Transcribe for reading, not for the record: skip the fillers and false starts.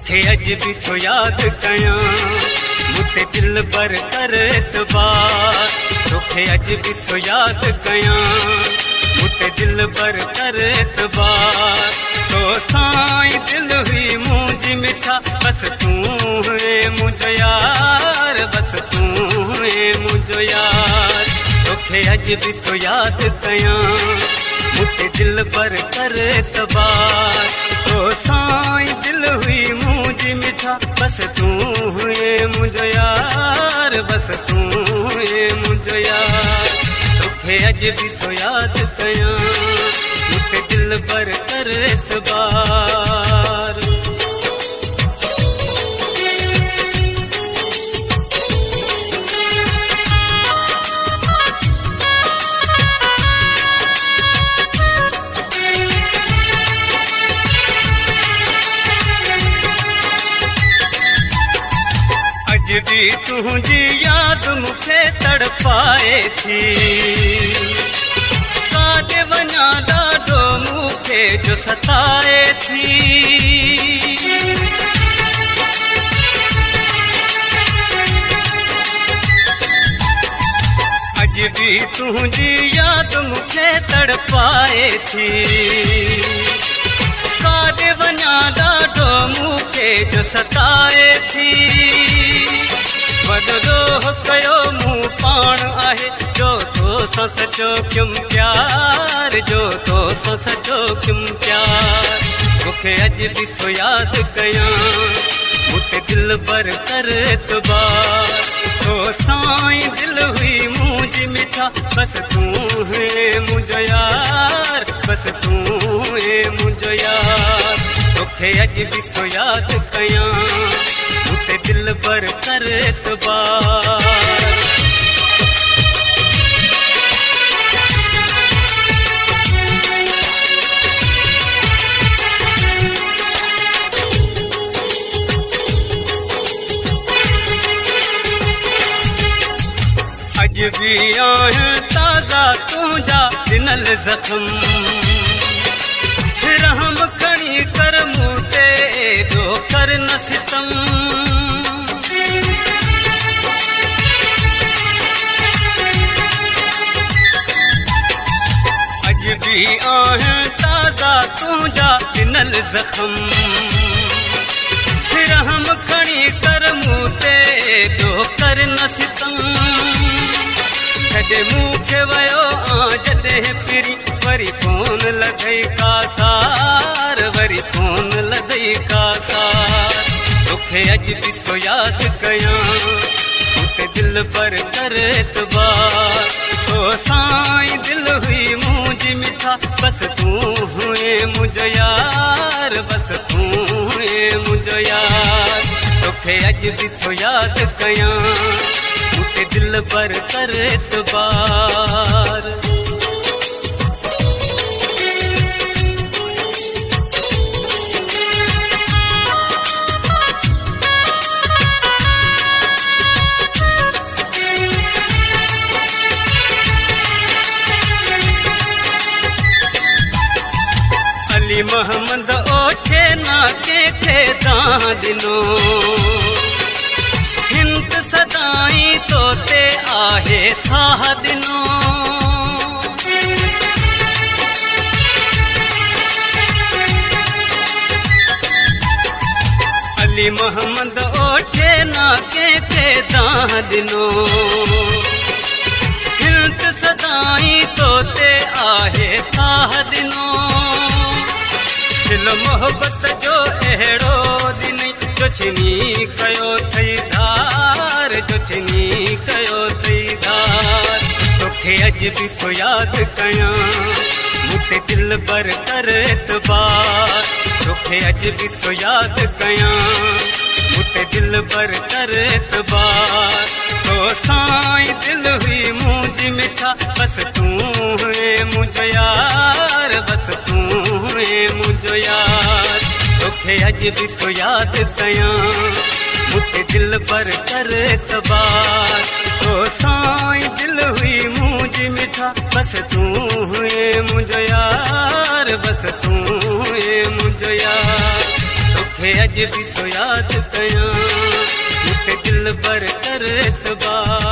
तोखे अज भी तो याद कयां मुते दिल बर कर एतबार। तोखे अज भी तो याद कयां मुते दिल बर कर एतबार। तो साईं दिल हुई मुझ मिठा बस तू है मुझो यार, बस तू है मुझो यार। तोखे अज भी तो याद कयां मुते दिल बर कर एतबार। तो साईं दिल हुई मुझ मिठा बस तू है मुझो यार, बस तू है मुझो यार। तोखे अज भी तो याद कयां मुते दिल बर कर एतबार। अज भी तुझी याद मुखे तड़पाए थी। काॾे वञा ॾाढो मुखे जो सताए थी। अज भी तुझी याद मुखे तड़पाए थी। काॾे वञा ॾाढो मुखे जो सताए थी। वॾो कयो मूं पाण आहे जो तोसां सचो क्युम प्यार, जो तोसां सचो क्युम प्यार। मूंखे अज भी तो याद कयां मुते दिल बर कर एतबार। तो साईं दिल हुई मुझ मिठा बस तू है मुझो यार, बस तू है मुझो यार। तोखे अज भी तो याद कयां मुते दिल बर कर एतबार। अज भी आहियां ताज़ा तुंहिंजा ॾिनल ज़ख़्म। रहम खणी कर मूं ते एॾो कर न सितम। अज भी आहियां ताज़ा तुंहिंजा ॾिनल ज़ख़्म। रहम खणी कर मूं ते एॾो कर न सितम। छॾे मूंखे वियो जॾहिं फिरी वरी फोन लॻई का सार, वरी फोन लॻई का सार। तोखे अज भी तो याद कयां मुते दिल बर कर एतबार। तो साईं दिल हुई मुझ मिठा बस तू है मुझो यार, बस तू है मुझो यार। तोखे अज भी तो याद कयां मुते दिल बर कर एतबार। अली मोहम्मद ओठे ना कंहिंखे दां ॾिनो। हिंद सदाई तोते आहे साह ॾिनो। अली मोहम्मद ओठे ना कंहिंखे दां ॾिनो। हिंद सदाई तोते आहे साह ॾिनो। दिल मोहब्बत जो अहिड़ो दिन जो छिनी कयो थई धार, जो छिनी कयो थई धार। तोखे अज भी तो याद कयां मुते दिल बर कर एतबार। तोखे अज भी तो याद कयां मुते दिल बर कर एतबार। तो साईं दिल हुई मुझ मिठा बस तू है मुझो यार, बस तू है मुझो यार। तोखे अज भी तो याद कयां मुते दिल बर कर एतबार। तो साईं दिल हुई मुझ मिठा बस तू है मुझो यार, बस तू है मुझो यार। तोखे अज भी तो याद कया मुखे दिल भर कर एतबार।